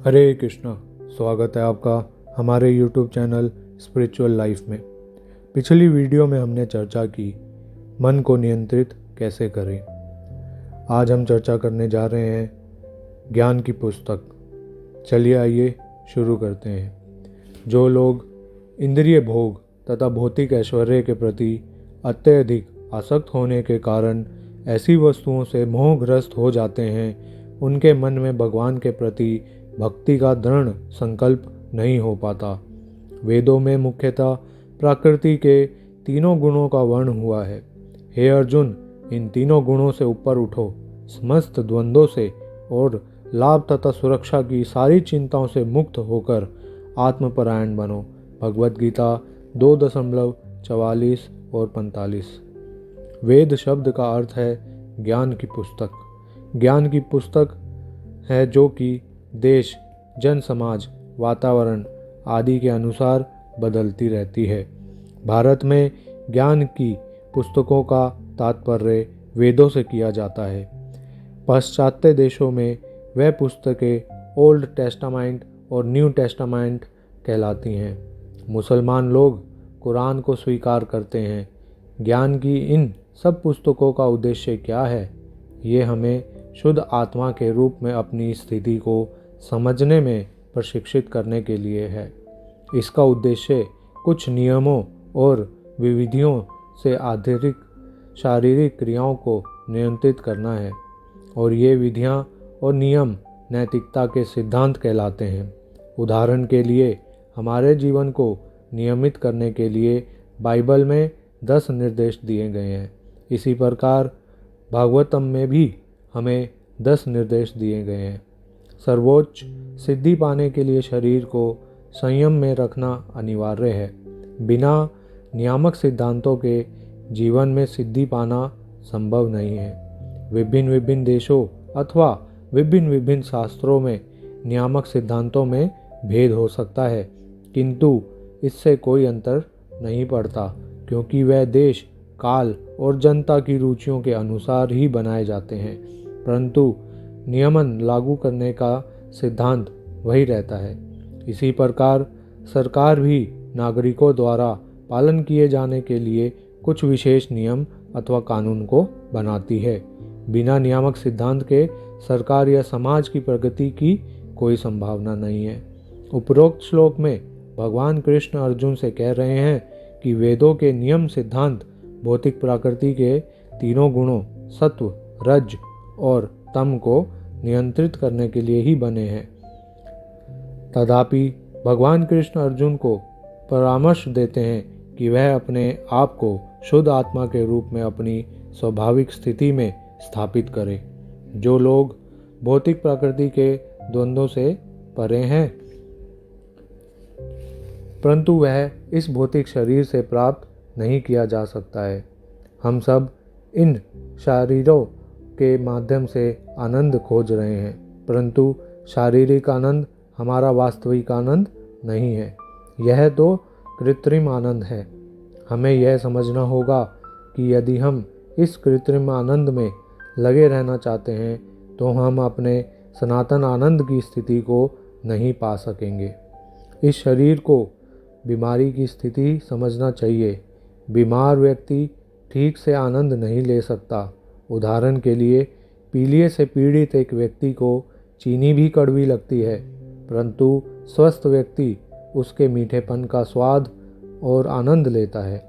हरे कृष्णा। स्वागत है आपका हमारे YouTube चैनल स्पिरिचुअल लाइफ में। पिछली वीडियो में हमने चर्चा की मन को नियंत्रित कैसे करें। आज हम चर्चा करने जा रहे हैं ज्ञान की पुस्तक। चलिए आइए शुरू करते हैं। जो लोग इंद्रिय भोग तथा भौतिक ऐश्वर्य के प्रति अत्यधिक आसक्त होने के कारण ऐसी वस्तुओं से मोहग्रस्त हो जाते हैं, उनके मन में भगवान के प्रति भक्ति का दृढ़ संकल्प नहीं हो पाता। वेदों में मुख्यतः प्रकृति के तीनों गुणों का वर्ण हुआ है। हे अर्जुन, इन तीनों गुणों से ऊपर उठो, समस्त द्वंद्वों से और लाभ तथा सुरक्षा की सारी चिंताओं से मुक्त होकर आत्मपरायण बनो। भगवद गीता 2:44 और 45। वेद शब्द का अर्थ है ज्ञान की पुस्तक। ज्ञान की पुस्तक है जो कि देश, जन समाज, वातावरण आदि के अनुसार बदलती रहती है। भारत में ज्ञान की पुस्तकों का तात्पर्य वेदों से किया जाता है। पाश्चात्य देशों में वह पुस्तकें ओल्ड टेस्टामेंट और न्यू टेस्टामेंट कहलाती हैं। मुसलमान लोग कुरान को स्वीकार करते हैं। ज्ञान की इन सब पुस्तकों का उद्देश्य क्या है? ये हमें शुद्ध आत्मा के रूप में अपनी स्थिति को समझने में प्रशिक्षित करने के लिए है। इसका उद्देश्य कुछ नियमों और विधियों से आधारित शारीरिक क्रियाओं को नियंत्रित करना है, और ये विधियां और नियम नैतिकता के सिद्धांत कहलाते हैं। उदाहरण के लिए, हमारे जीवन को नियमित करने के लिए बाइबल में 10 निर्देश दिए गए हैं। इसी प्रकार भागवतम में भी हमें 10 निर्देश दिए गए हैं। सर्वोच्च सिद्धि पाने के लिए शरीर को संयम में रखना अनिवार्य है। बिना नियामक सिद्धांतों के जीवन में सिद्धि पाना संभव नहीं है। विभिन्न विभिन्न देशों अथवा विभिन्न विभिन्न शास्त्रों में नियामक सिद्धांतों में भेद हो सकता है, किंतु इससे कोई अंतर नहीं पड़ता, क्योंकि वह देश, काल और जनता की रुचियों के अनुसार ही बनाए जाते हैं। परंतु नियमन लागू करने का सिद्धांत वही रहता है। इसी प्रकार सरकार भी नागरिकों द्वारा पालन किए जाने के लिए कुछ विशेष नियम अथवा कानून को बनाती है। बिना नियामक सिद्धांत के सरकार या समाज की प्रगति की कोई संभावना नहीं है। उपरोक्त श्लोक में भगवान कृष्ण अर्जुन से कह रहे हैं कि वेदों के नियम सिद्धांत भौतिक प्रकृति के तीनों गुणों सत्व, रज और तम को नियंत्रित करने के लिए ही बने हैं। तथापि भगवान कृष्ण अर्जुन को परामर्श देते हैं कि वह अपने आप को शुद्ध आत्मा के रूप में अपनी स्वाभाविक स्थिति में स्थापित करे। जो लोग भौतिक प्रकृति के द्वंद्वों से परे हैं, परंतु वह इस भौतिक शरीर से प्राप्त नहीं किया जा सकता है। हम सब इन शरीरों के माध्यम से आनंद खोज रहे हैं, परंतु शारीरिक आनंद हमारा वास्तविक आनंद नहीं है। यह तो कृत्रिम आनंद है। हमें यह समझना होगा कि यदि हम इस कृत्रिम आनंद में लगे रहना चाहते हैं, तो हम अपने सनातन आनंद की स्थिति को नहीं पा सकेंगे। इस शरीर को बीमारी की स्थिति समझना चाहिए। बीमार व्यक्ति ठीक से आनंद नहीं ले सकता। उदाहरण के लिए, पीलिए से पीड़ित एक व्यक्ति को चीनी भी कड़वी लगती है, परंतु स्वस्थ व्यक्ति उसके मीठेपन का स्वाद और आनंद लेता है।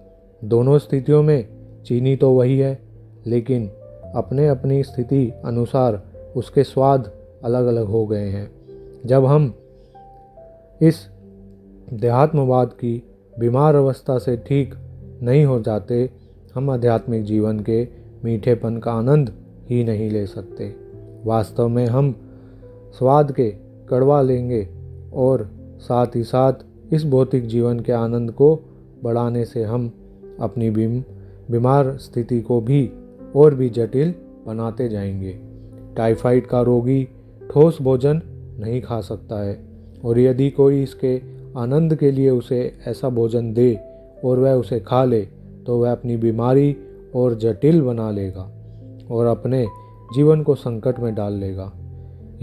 दोनों स्थितियों में चीनी तो वही है, लेकिन अपने अपनी स्थिति अनुसार उसके स्वाद अलग अलग हो गए हैं। जब हम इस देहात्मवाद की बीमार अवस्था से ठीक नहीं हो जाते, हम आध्यात्मिक जीवन के मीठेपन का आनंद ही नहीं ले सकते। वास्तव में हम स्वाद के कड़वा लेंगे, और साथ ही साथ इस भौतिक जीवन के आनंद को बढ़ाने से हम अपनी बीमार स्थिति को भी और भी जटिल बनाते जाएंगे। टाइफाइड का रोगी ठोस भोजन नहीं खा सकता है, और यदि कोई इसके आनंद के लिए उसे ऐसा भोजन दे और वह उसे खा ले, तो वह अपनी बीमारी और जटिल बना लेगा और अपने जीवन को संकट में डाल लेगा।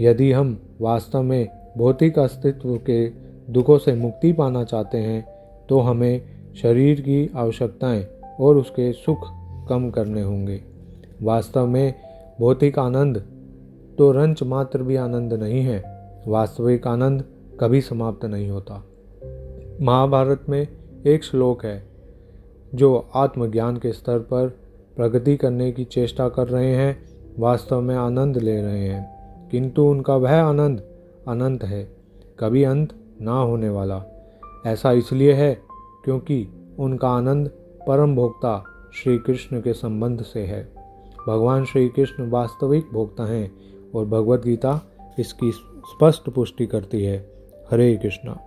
यदि हम वास्तव में भौतिक अस्तित्व के दुखों से मुक्ति पाना चाहते हैं तो हमें शरीर की आवश्यकताएं और उसके सुख कम करने होंगे। वास्तव में भौतिक आनंद तो रंच मात्र भी आनंद नहीं है। वास्तविक आनंद कभी समाप्त नहीं होता। महाभारत में एक श्लोक है, जो आत्मज्ञान के स्तर पर प्रगति करने की चेष्टा कर रहे हैं वास्तव में आनंद ले रहे हैं, किंतु उनका वह आनंद अनंत है, कभी अंत ना होने वाला। ऐसा इसलिए है क्योंकि उनका आनंद परम भोक्ता श्री कृष्ण के संबंध से है। भगवान श्री कृष्ण वास्तविक भोक्ता हैं और भगवद गीता इसकी स्पष्ट पुष्टि करती है। हरे कृष्णा।